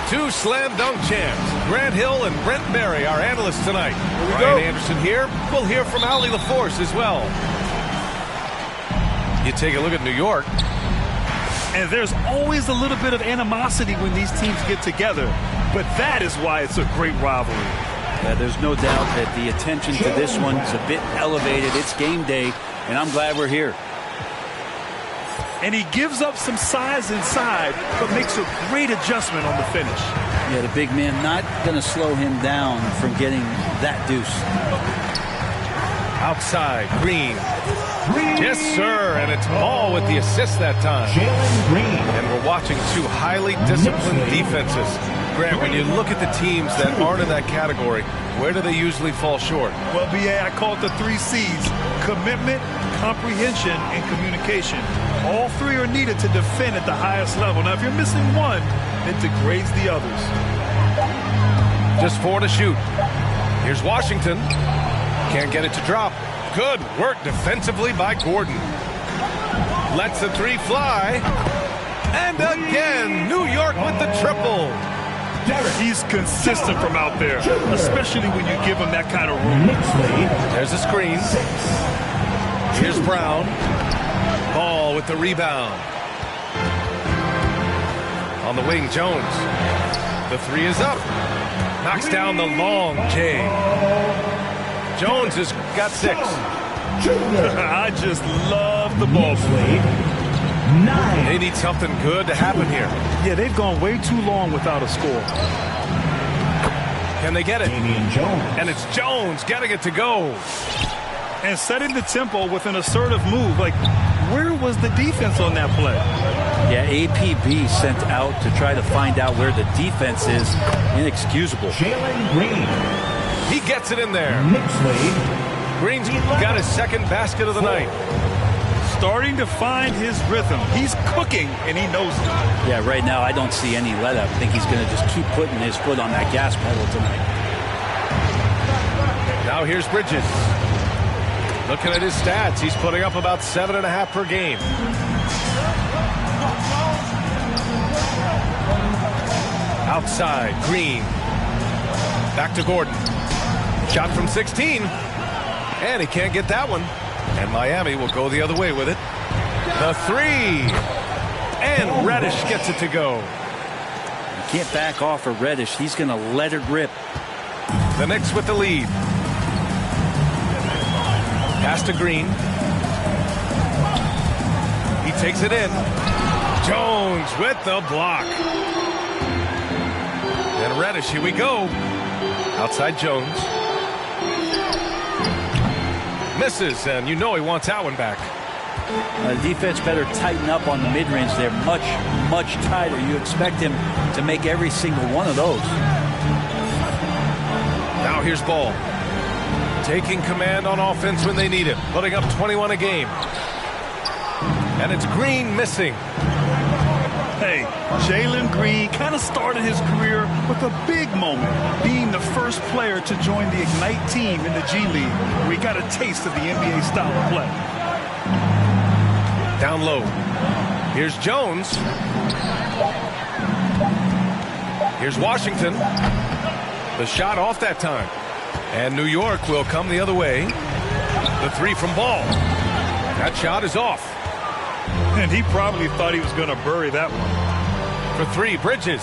Two slam dunk champs, Grant Hill and Brent Berry, our analysts tonight. Ryan Anderson here. We'll hear from Allie LaForce as well. You take a look at New York. And there's always a little bit of animosity when these teams get together. But that is why it's a great rivalry. Yeah, there's no doubt that the attention to this one is a bit elevated. It's game day, and I'm glad we're here. And he gives up some size inside, but makes a great adjustment on the finish. Yeah, the big man not going to slow him down from getting that deuce. Outside, Green. Yes, sir, and it's Ball with the assist that time. And we're watching two highly disciplined defenses. Grant, when you look at the teams that aren't in that category, where do they usually fall short? Well, B.A., I call it the 3 C's. Commitment, comprehension, and communication. All three are needed to defend at the highest level. Now, if you're missing one, it degrades the others. Just 4 to shoot. Here's Washington. Can't get it to drop. Good work defensively by Gordon. Lets the 3 fly. And again, New York with the triple. He's consistent from out there, especially when you give him that kind of room. There's a screen. Here's Brown. Ball with the rebound. On the wing, Jones. The 3 is up. Knocks down the long J. Jones has got 6. I just love the ball play. They need something good to happen here. Yeah, they've gone way too long without a score. Can they get it? And it's Jones getting it to go. And setting the tempo with an assertive move. Like, where was the defense on that play? Yeah, APB sent out to try to find out where the defense is. Inexcusable. Green. He gets it in there. Green's got his second basket of the night. Starting to find his rhythm. He's cooking, and he knows it. Yeah, right now I don't see any let up. I think he's going to just keep putting his foot on that gas pedal tonight. Now here's Bridges. Looking at his stats, he's putting up about 7.5 per game. Outside, Green. Back to Gordon. Shot from 16. And he can't get that one. And Miami will go the other way with it. The 3. And Reddish gets it to go. You can't back off of Reddish. He's going to let it rip. The Knicks with the lead. Pass to Green. He takes it in. Jones with the block. And Reddish, here we go. Outside Jones. Misses, and you know he wants that one back. The defense better tighten up on the mid-range. They're much, much tighter. You expect him to make every single one of those. Now here's Ball. Taking command on offense when they need it. Putting up 21 a game. And it's Green missing. Hey, Jalen Green kind of started his career with a big moment, being the first player to join the Ignite team in the G League, where he got a taste of the NBA style of play. Down low. Here's Jones. Here's Washington. The shot off that time. And New York will come the other way. The 3 from Ball. That shot is off. And he probably thought he was going to bury that one. For 3, Bridges.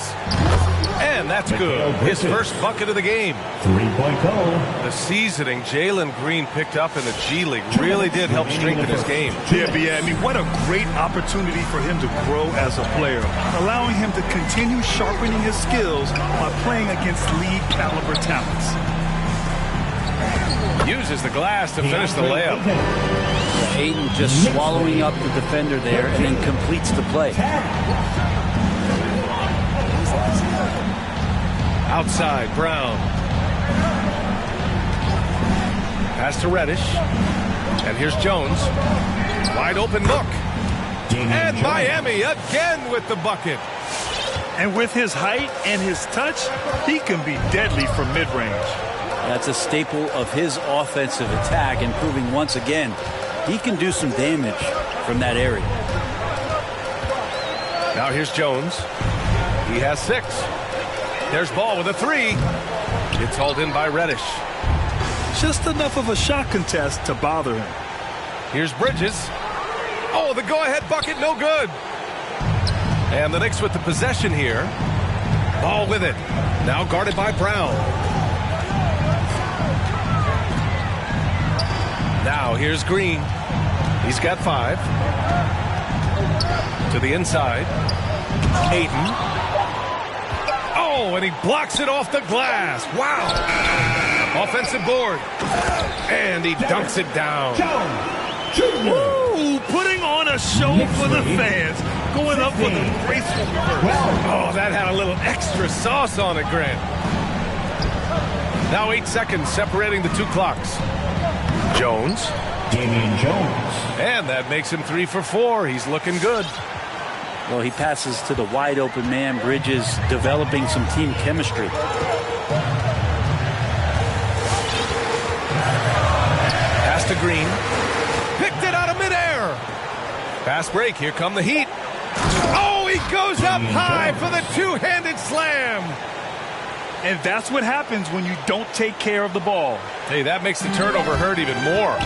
And that's good. His first bucket of the game. 3-point goal. The seasoning Jalen Green picked up in the G League really did help strengthen his game. Yeah, I mean, what a great opportunity for him to grow as a player, allowing him to continue sharpening his skills by playing against league caliber talents. Uses the glass to finish the layup. Ayton just swallowing up the defender there and then completes the play. Outside, Brown. Pass to Reddish. And here's Jones. Wide open look. And Miami again with the bucket. And with his height and his touch, he can be deadly from mid-range. That's a staple of his offensive attack, and proving once again he can do some damage from that area. Now here's Jones. He has 6. There's ball with a three. It's hauled in by Reddish. Just enough of a shot contest to bother him. Here's Bridges. Oh, the go-ahead bucket, no good. And the Knicks with the possession here. Ball with it. Now guarded by Brown. Now here's Green. He's got 5. To the inside. Ayton. Oh, and he blocks it off the glass. Wow. Offensive board. And he dunks it down. Woo, putting on a show for the fans. Going up with a graceful reverse. Oh, that had a little extra sauce on it, Grant. Now 8 seconds separating the 2 clocks. Jones. Damian Jones. And that makes him 3 for 4. He's looking good. Well, he passes to the wide open man. Bridges developing some team chemistry. Pass to Green. Picked it out of midair. Fast break. Here come the Heat. Oh, he goes up high for the two-handed slam. And that's what happens when you don't take care of the ball. Hey, that makes the turnover hurt even more.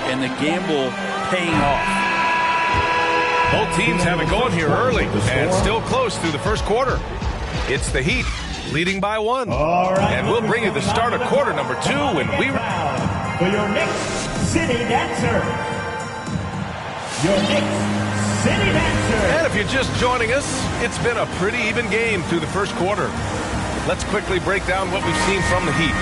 And the gamble paying off. Both teams have it going here early and still close through the first quarter. It's the Heat leading by 1. And we'll bring you the start of quarter number 2 when we... For your next city dancer. Your next city dancer. And if you're just joining us, it's been a pretty even game through the first quarter. Let's quickly break down what we've seen from the Heat.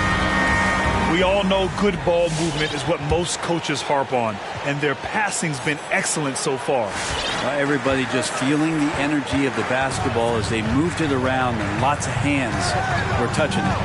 We all know good ball movement is what most coaches harp on, and their passing's been excellent so far. Everybody just feeling the energy of the basketball as they moved it around, and lots of hands were touching it.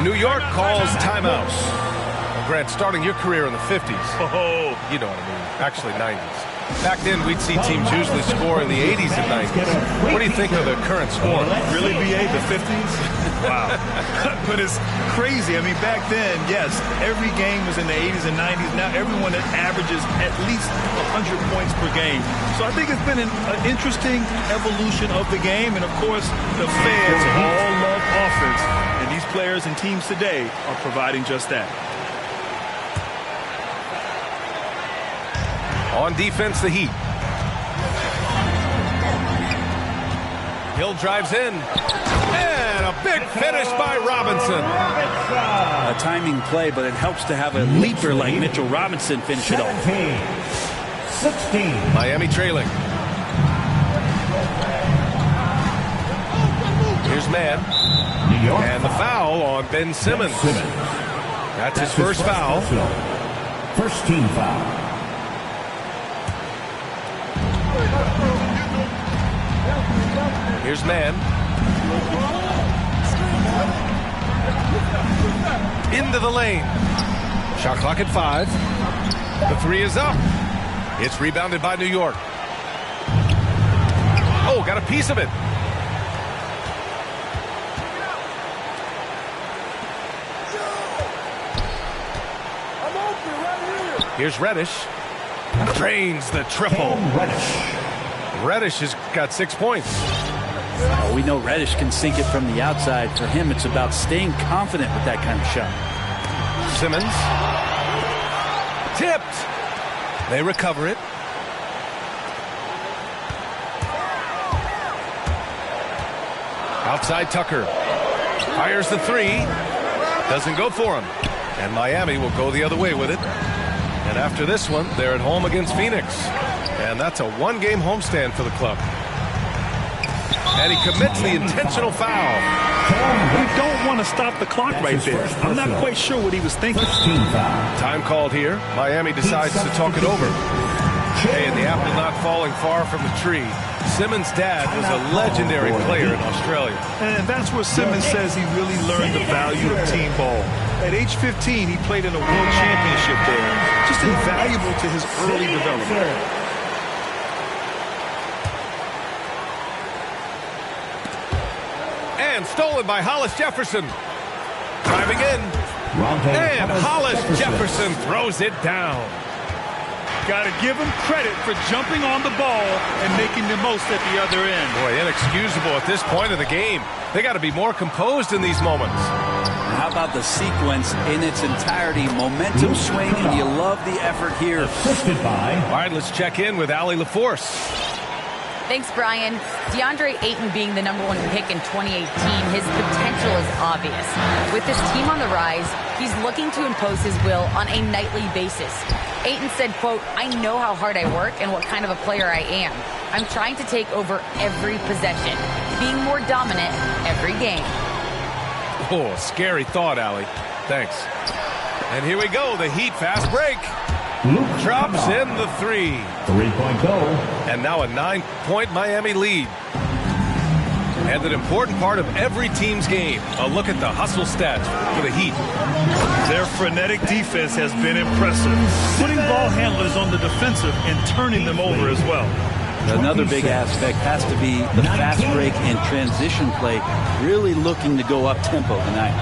New York calls timeouts. Well, Grant, starting your career in the 50s. Oh, you know what I mean. Actually, 90s. Back then, we'd see teams usually score in the 80s and 90s. What do you think of the current score? really, BA, the 50s? Wow. But it's crazy. I mean, back then, yes, every game was in the 80s and 90s. Now everyone averages at least 100 points per game. So I think it's been an interesting evolution of the game. And, of course, the fans all love offense. And these players and teams today are providing just that. On defense, the Heat. Hill drives in. And a big finish by Robinson. A timing play, but it helps to have a leaper like Mitchell Robinson finish it off. 16. Miami trailing. Here's Mann. And the foul on Ben Simmons. That's his first foul. First team foul. Here's Mann. Into the lane. Shot clock at 5. The 3 is up. It's rebounded by New York. Oh, got a piece of it. Here's Reddish. Drains the triple. Reddish has got 6 points. Oh, we know Reddish can sink it from the outside. For him, it's about staying confident with that kind of shot. Simmons. Tipped. They recover it. Outside Tucker. Fires the 3. Doesn't go for him. And Miami will go the other way with it. And after this one, they're at home against Phoenix. And that's a one-game homestand for the club. And he commits the intentional foul. We don't want to stop the clock right there. I'm not quite sure what he was thinking. Time called here. Miami decides to talk it over. Hey, and the apple not falling far from the tree. Simmons' dad was a legendary player in Australia. And that's where Simmons says he really learned the value of team ball. At age 15, he played in a world championship there. Just invaluable to his early development. And stolen by Hollis Jefferson. Driving in. And Hollis Jefferson throws it down. Got to give him credit for jumping on the ball and making the most at the other end. Boy, inexcusable at this point of the game. They got to be more composed in these moments. How about the sequence in its entirety? Momentum swing, and you love the effort here. Assisted by. All right, let's check in with Allie LaForce. Thanks, Brian. DeAndre Ayton being the #1 pick in 2018, his potential is obvious. With his team on the rise, he's looking to impose his will on a nightly basis. Ayton said, quote, "I know how hard I work and what kind of a player I am. I'm trying to take over every possession, being more dominant every game." Oh, scary thought, Allie. Thanks. And here we go, the Heat fast break. Drops in the 3. 3-point goal. And now a 9-point Miami lead. And an important part of every team's game. A look at the hustle stats for the Heat. Their frenetic defense has been impressive. Putting ball handlers on the defensive and turning them over as well. Another big aspect has to be the fast break and transition play. Really looking to go up tempo tonight.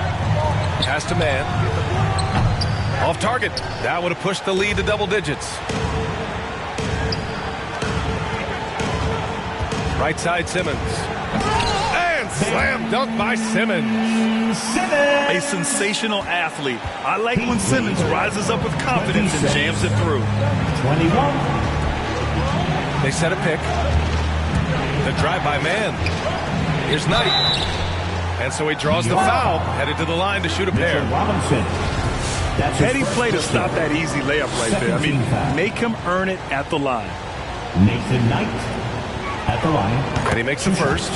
Pass to man. Off target. That would have pushed the lead to double digits. Right side Simmons. And slam dunk by Simmons. A sensational athlete. I like when Simmons rises up with confidence and jams it through. 21. They set a pick. The drive by man. Here's Knight. And so he draws the foul. Headed to the line to shoot a pair. Robinson. Heady play to stop that easy layup right there. I mean, make him earn it at the line. Nathan Knight at the line. And he makes the first.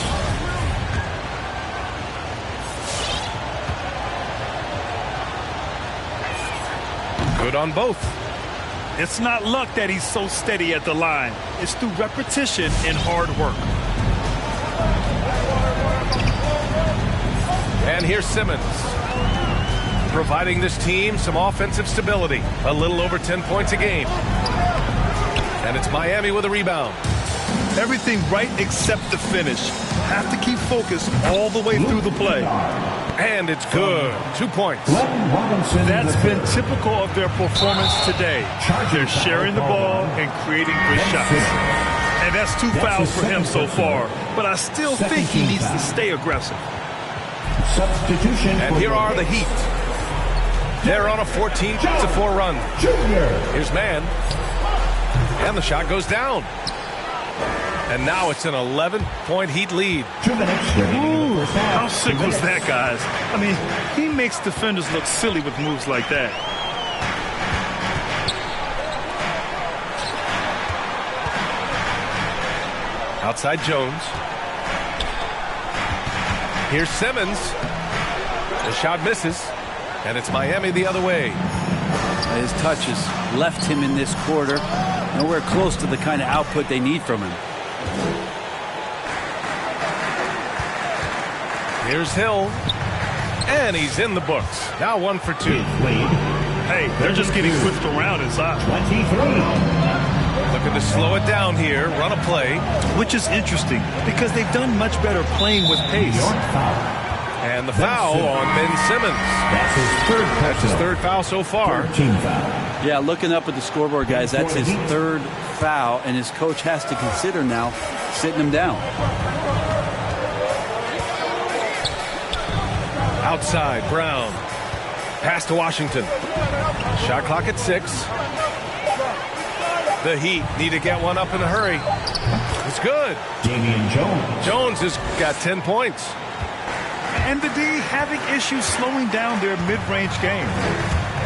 Good on both. It's not luck that he's so steady at the line. It's through repetition and hard work. And here's Simmons, providing this team some offensive stability. A little over 10 points a game. And it's Miami with a rebound. Everything right except the finish. Have to keep focused all the way through the play. And it's good. 2 points. That's been typical of their performance today. They're sharing the ball and creating good shots. And that's 2 fouls for him so far. But I still think he needs to stay aggressive. Substitution. And here are the Heat. They're on a 14-4 run. Here's man. And the shot goes down. And now it's an 11-point Heat lead. 2 minutes. Ooh, how sick was that, guys? I mean, he makes defenders look silly with moves like that. Outside Jones. Here's Simmons. The shot misses. And it's Miami the other way. His touch has left him in this quarter. Nowhere close to the kind of output they need from him. Here's Hill. And he's in the books. Now 1 for 2. Hey, they're just getting whipped around inside. 23. Looking to slow it down here. Run a play. Which is interesting because they've done much better playing with pace. And the foul on Ben Simmons. That's his third foul so far. Yeah, looking up at the scoreboard, guys, that's his 3rd foul, and his coach has to consider now sitting him down. Outside, Brown. Pass to Washington. Shot clock at 6. The Heat need to get one up in a hurry. It's good. Damian Jones. Jones has got 10 points. And the D having issues slowing down their mid-range game.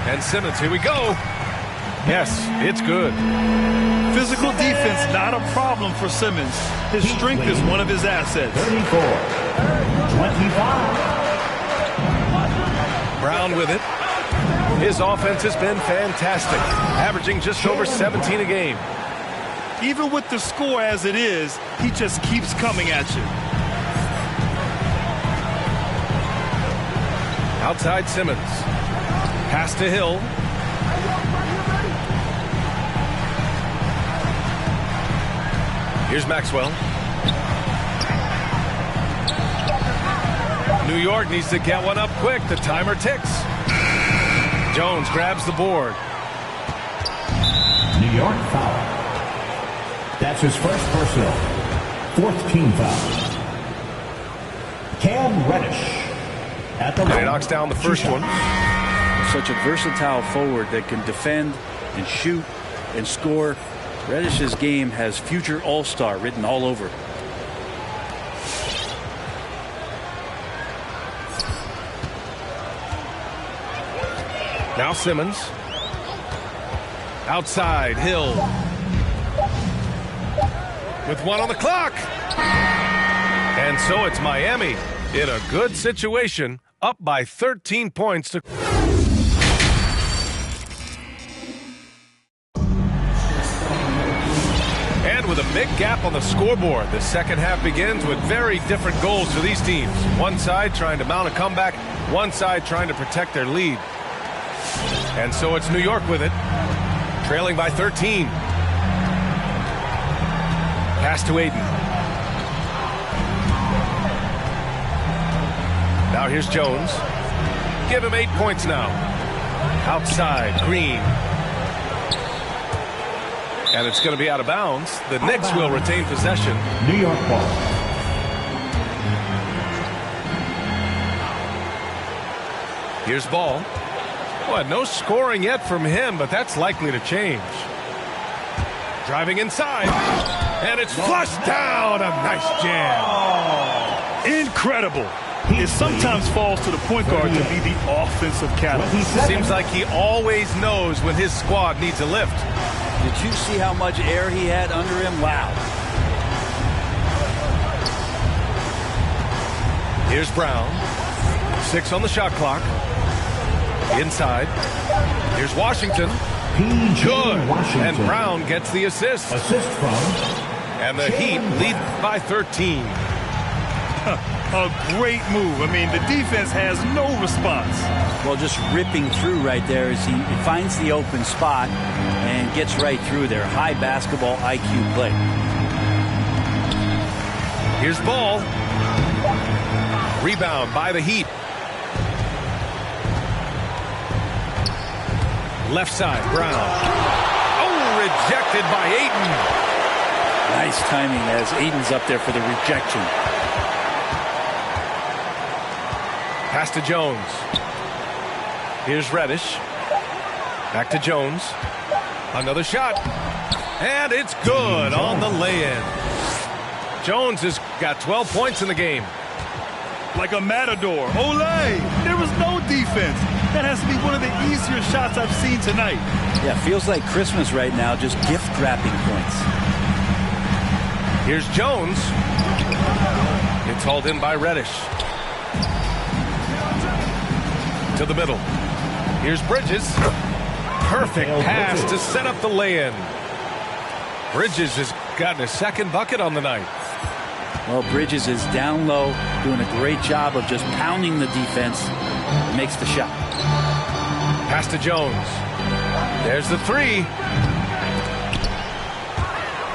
And Simmons, here we go. Yes, it's good. Physical defense, not a problem for Simmons. His strength is one of his assets. 34. 25. Brown with it. His offense has been fantastic, averaging just over 17 a game. Even with the score as it is, he just keeps coming at you. Outside Simmons. Pass to Hill. Here's Maxwell. New York needs to get one up quick. The timer ticks. Jones grabs the board. New New York foul. That's his first personal. 4th team foul. Cam Reddish at the line. He knocks down the first one. Such a versatile forward that can defend and shoot and score. Reddish's game has future all-star written all over it. Now Simmons. Outside, Hill. With 1 on the clock. And so it's Miami in a good situation, up by 13 points to... And with a big gap on the scoreboard, the second half begins with very different goals for these teams. One side trying to mount a comeback, one side trying to protect their lead. And so it's New York with it, trailing by 13. Pass to Aiden. Now here's Jones. Give him 8 points now. Outside, Green. And it's going to be out of bounds. The Knicks will retain possession. New York ball. Here's Ball. Well, no scoring yet from him, but that's likely to change. Driving inside. And it's flushed down. A nice jam. Incredible. It sometimes falls to the point guard to be the offensive catalyst. Seems like he always knows when his squad needs a lift. Did you see how much air he had under him? Wow. Here's Brown. 6 on the shot clock. Inside. Here's Washington. Good. And Brown gets the assist. Assist from. And the Heat lead by 13. A great move. I mean, the defense has no response. Well, just ripping through right there as he finds the open spot and gets right through there. High basketball IQ play. Here's Ball. Rebound by the Heat. Left side, Brown. Oh, rejected by Ayton. Nice timing as Aiden's up there for the rejection. Pass to Jones. Here's Reddish. Back to Jones. Another shot. And it's good on the lay-in. Jones has got 12 points in the game. Like a matador. Olay! There was no defense. That has to be one of the easier shots I've seen tonight. Yeah, feels like Christmas right now, just gift wrapping points. Here's Jones. It's hauled in by Reddish. To the middle. Here's Bridges. Perfect pass to set up the lay-in. Bridges has gotten a second bucket on the night. Well, Bridges is down low, doing a great job of just pounding the defense. Makes the shot. Pass to Jones. There's the three.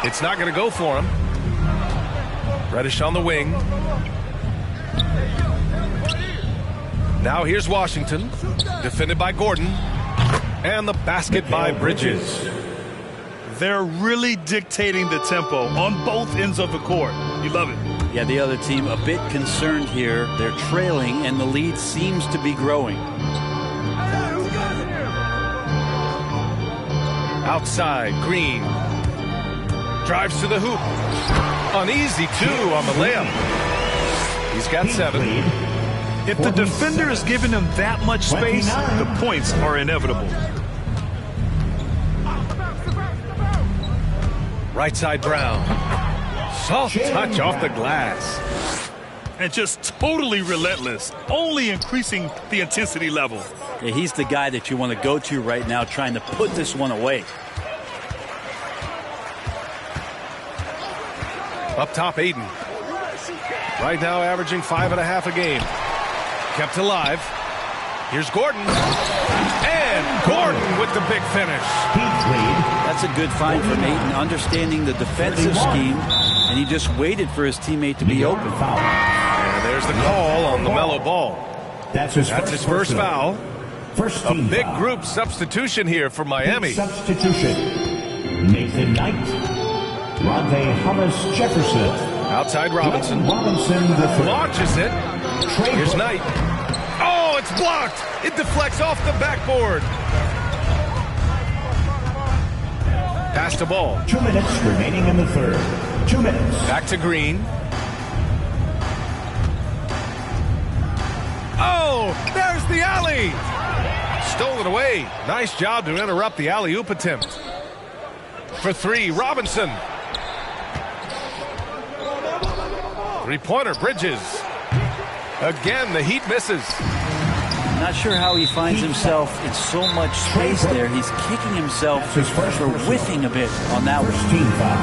It's not going to go for him. Reddish on the wing. Now here's Washington. Defended by Gordon. And the basket by Bridges. They're really dictating the tempo on both ends of the court. You love it. Yeah, the other team a bit concerned here. They're trailing, and the lead seems to be growing. Outside, Green. Drives to the hoop. An easy 2 on the layup. He's got 7. If the defender is giving him that much space, the points are inevitable. Right side, Brown. Soft touch off the glass. And just totally relentless, only increasing the intensity level. Yeah, he's the guy that you want to go to right now, trying to put this one away. Up top, Aiden. Right now averaging 5.5 a game. Kept alive. Here's Gordon. And Gordon with the big finish. That's a good find from Ayton, understanding the defensive scheme, and he just waited for his teammate to be open. And there's the call on the mellow ball. That's his first foul. First a big group substitution here for Miami. Substitution. Nathan Knight. Rondae Hollis-Jefferson. Outside Robinson. Robinson the third. Launches it. Here's Knight. Oh, it's blocked. It deflects off the backboard. Pass the ball. 2 minutes remaining in the third. 2 minutes. Back to Green. Oh, there's the alley. Stolen away. Nice job to interrupt the alley-oop attempt. For three, Robinson. Three-pointer, Bridges. Again, the Heat misses. Not sure how he finds himself in so much space there. He's kicking himself for whiffing a bit on that one. First team foul.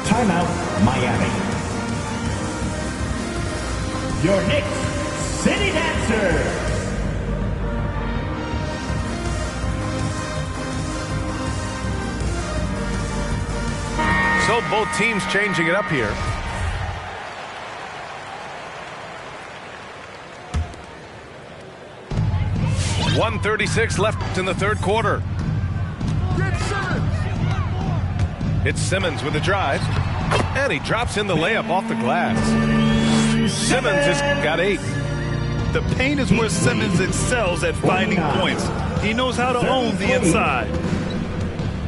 Timeout, Miami. Your Knicks City Dancer. So both teams changing it up here. .136 left in the third quarter. It's Simmons with a drive. And he drops in the layup off the glass. Simmons has got 8. The paint is where Simmons excels at finding points. He knows how to own the inside.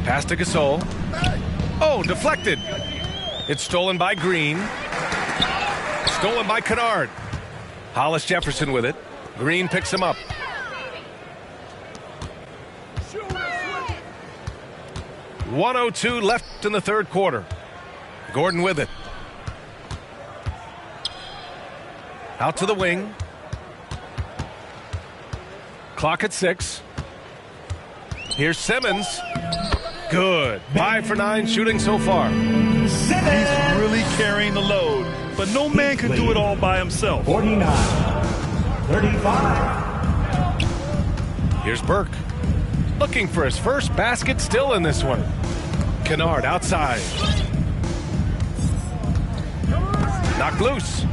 Pass to Gasol. Oh, deflected. It's stolen by Green. Stolen by Kennard. Hollis-Jefferson with it. Green picks him up. .102 left in the third quarter. Gordon with it. Out to the wing. Clock at 6. Here's Simmons. Good. 5 for 9 shooting so far. He's really carrying the load, but no man can do it all by himself. 49-35. Here's Burke. Looking for his first basket, still in this one. Kennard outside. Knocked loose.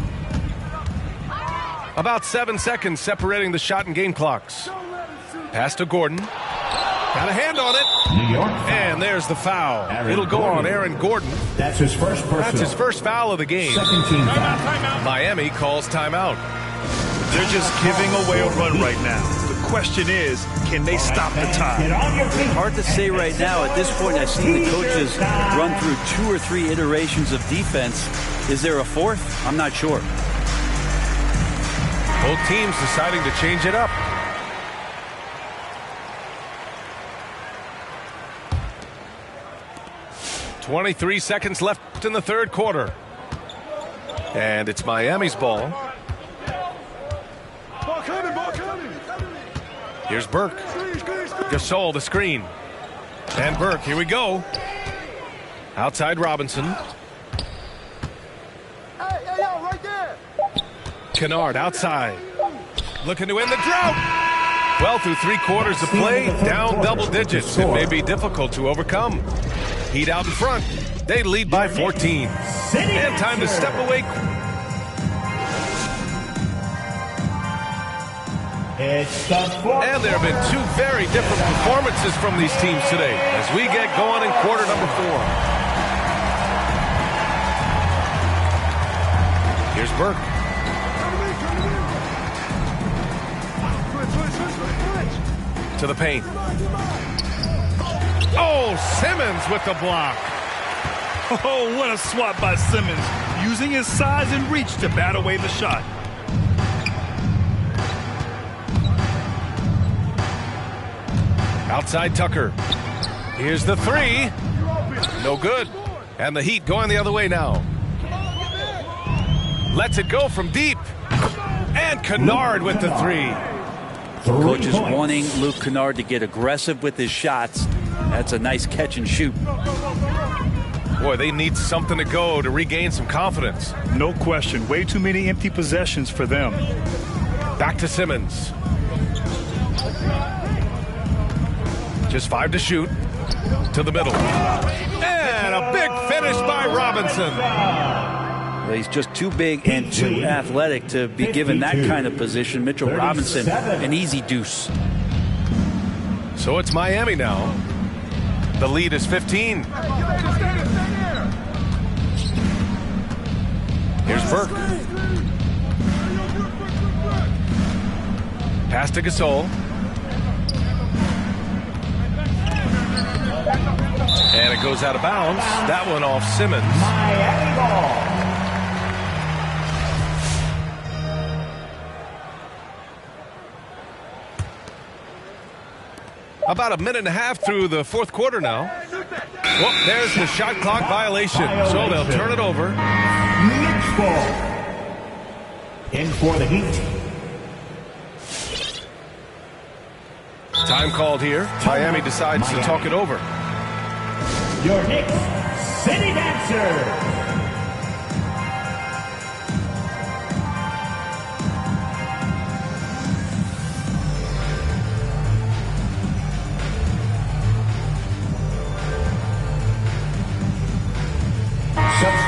About 7 seconds separating the shot and game clocks. Pass to Gordon. Got a hand on it. New York. And there's the foul. It'll go on Aaron Gordon. That's his first personal. That's his first foul of the game. Second team foul. Miami calls timeout. They're just giving away a run right now. The question is, can they stop the time? Hard to say right now. At this point, I've seen the coaches run through 2 or 3 iterations of defense. Is there a fourth? I'm not sure. Both teams deciding to change it up. .23 seconds left in the third quarter. And it's Miami's ball. Here's Burke. Gasol, the screen. And Burke, here we go. Outside Robinson. Kennard outside. Looking to end the drought. Well, through 3 quarters of play, down double digits. It may be difficult to overcome. Heat out in front. They lead by 14. And time to step away. And there have been 2 very different performances from these teams today as we get going in quarter number 4. Here's Burke. To the paint. Oh, Simmons with the block. Oh, what a swat by Simmons, using his size and reach to bat away the shot. Outside Tucker. Here's the 3. No good. And the Heat going the other way now. Lets it go from deep. And Kennard with the 3. Coach is wanting Luke Kennard to get aggressive with his shots. That's a nice catch and shoot. Boy, they need something to go to regain some confidence. No question. Way too many empty possessions for them. Back to Simmons. Just 5 to shoot. To the middle. And a big finish by Robinson. Well, he's just too big and too athletic to be given that kind of position. Mitchell Robinson, an easy deuce. So it's Miami now. The lead is 15. Here's Burke. Pass to Gasol. And it goes out of bounds. That one off Simmons. Miami ball. About a minute and a half through the fourth quarter now. Well, there's the shot clock violation. So they'll turn it over. Knicks ball. In for the Heat. Time called here. Miami decides to talk it over. Your Knicks City Dancer.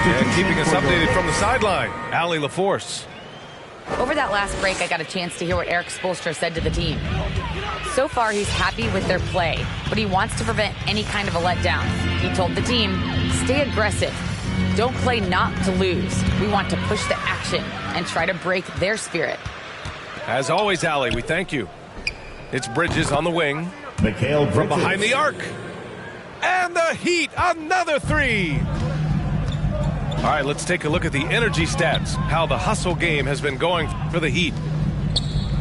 And keeping us updated from the sideline, Allie LaForce. Over that last break, I got a chance to hear what Eric Spoelstra said to the team. So far, he's happy with their play, but he wants to prevent any kind of a letdown. He told the team, stay aggressive. Don't play not to lose. We want to push the action and try to break their spirit. As always, Allie, we thank you. It's Bridges on the wing. Mikal From Bridges. behind the arc. And the Heat, another three. All right, let's take a look at the energy stats, how the hustle game has been going for the Heat.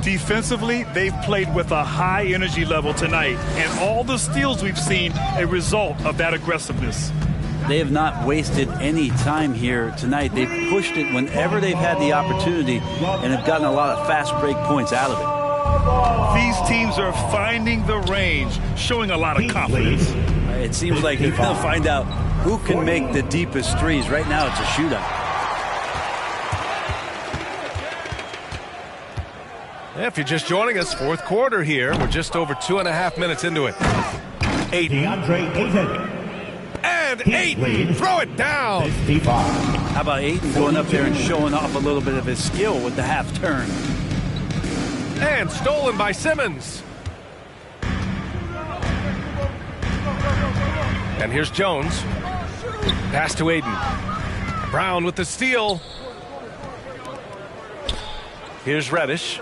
Defensively, they've played with a high energy level tonight, and all the steals we've seen a result of that aggressiveness. They have not wasted any time here tonight. They've pushed it whenever they've had the opportunity and have gotten a lot of fast break points out of it. These teams are finding the range, showing a lot of confidence. It seems like they're going to find out who can make the deepest threes. Right now, it's a shootout. If you're just joining us, fourth quarter here. We're just over 2.5 minutes into it. Ayton. DeAndre Ayton. And Ayton, throw it down. 55. How about Ayton going up there and showing off a little bit of his skill with the half turn? And stolen by Simmons. And here's Jones. Pass to Ayton. Brown with the steal. Here's Reddish.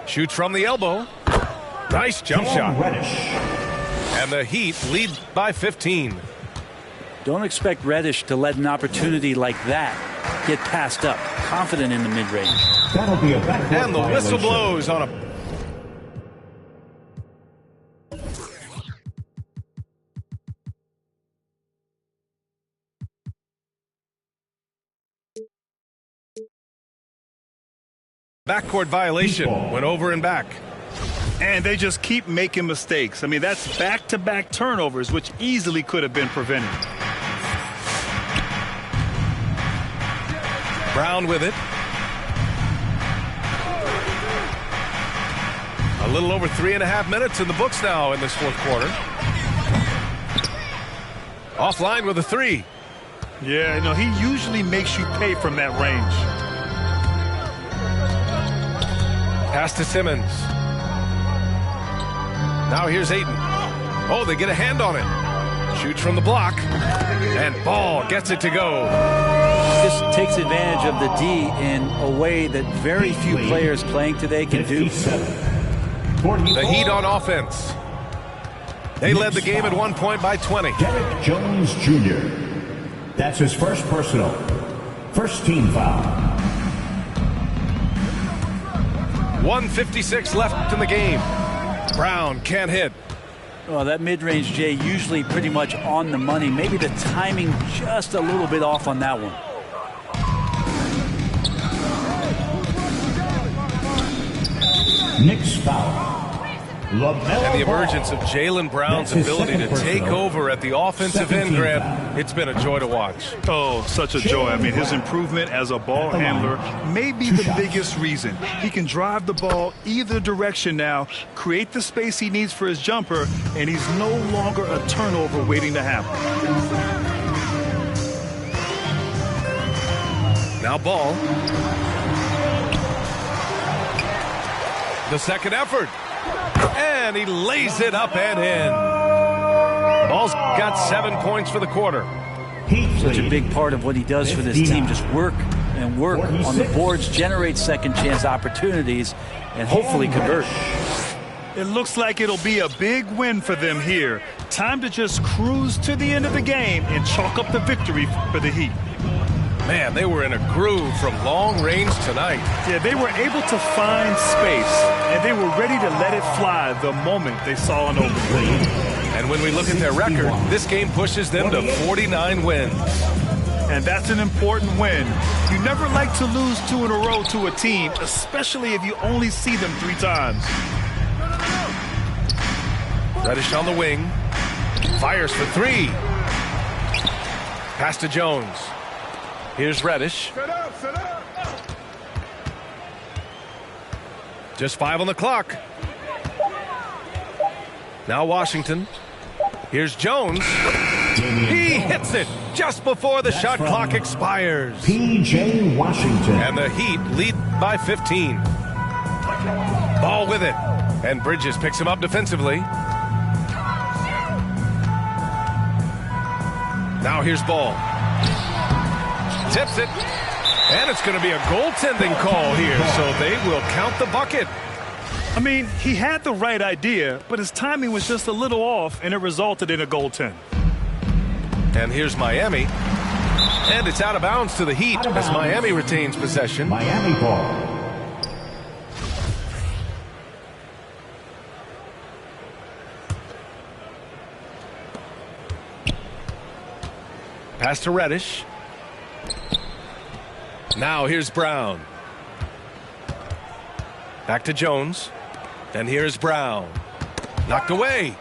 Shoots from the elbow. Nice jump shot. Reddish. And the Heat lead by 15. Don't expect Reddish to let an opportunity like that get passed up. Confident in the mid-range. That'll be a backcourt And the whistle violation. blows on a... backcourt violation. Went over and back. And they just keep making mistakes. I mean, that's back-to-back turnovers, which easily could have been prevented. Brown with it. A little over 3.5 minutes in the books now in this fourth quarter. Offline with a three. Yeah, you know, he usually makes you pay from that range. Pass to Simmons. Now here's Ayton. Oh, they get a hand on it. Shoots from the block. And Ball gets it to go. This takes advantage of the D in a way that very few players playing today can do. 57. The Heat on offense. They led the game at one point by 20. Derek Jones Jr. That's his first personal. First team foul. 1:56 left in the game. Brown can't hit. Well, that mid-range, Jay, usually pretty much on the money. Maybe the timing just a little bit off on that one. Knicks foul. And the emergence of Jaylen Brown's ability to take over at the offensive end, Grant, it's been a joy to watch. Oh, such a joy. I mean, his improvement as a ball handler may be the biggest reason. He can drive the ball either direction now, create the space he needs for his jumper, and he's no longer a turnover waiting to happen. Now Ball. The second effort. And he lays it up and in. Ball's got 7 points for the quarter. Such a big part of what he does for this team. Just work and work on the boards, generate second chance opportunities, and hopefully convert. It looks like it'll be a big win for them here. Time to just cruise to the end of the game and chalk up the victory for the Heat. Man, they were in a groove from long range tonight. Yeah, they were able to find space, and they were ready to let it fly the moment they saw an opening. And when we look at their record, this game pushes them to 49 wins. And that's an important win. You never like to lose 2 in a row to a team, especially if you only see them 3 times. Reddish on the wing. Fires for 3. Pass to Jones. Here's Reddish. Just 5 on the clock. Now Washington. Here's Jones. He hits it just before the shot clock expires. P.J. Washington. And the Heat lead by 15. Ball with it. And Bridges picks him up defensively. Now here's Ball. Tips it. And it's going to be a goaltending call here, so they will count the bucket. I mean, he had the right idea, but his timing was just a little off, and it resulted in a goaltend. And here's Miami. And it's out of bounds to the Heat as Miami retains possession. Miami ball. Pass to Reddish. Now here's Brown. Back to Jones. And here's Brown. Knocked away.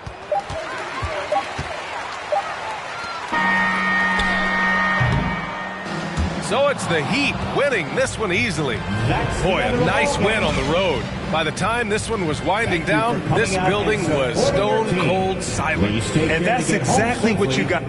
So it's the Heat winning this one easily. Boy, a nice win on the road. By the time this one was winding down, this building was stone cold silent. And that's exactly what you got.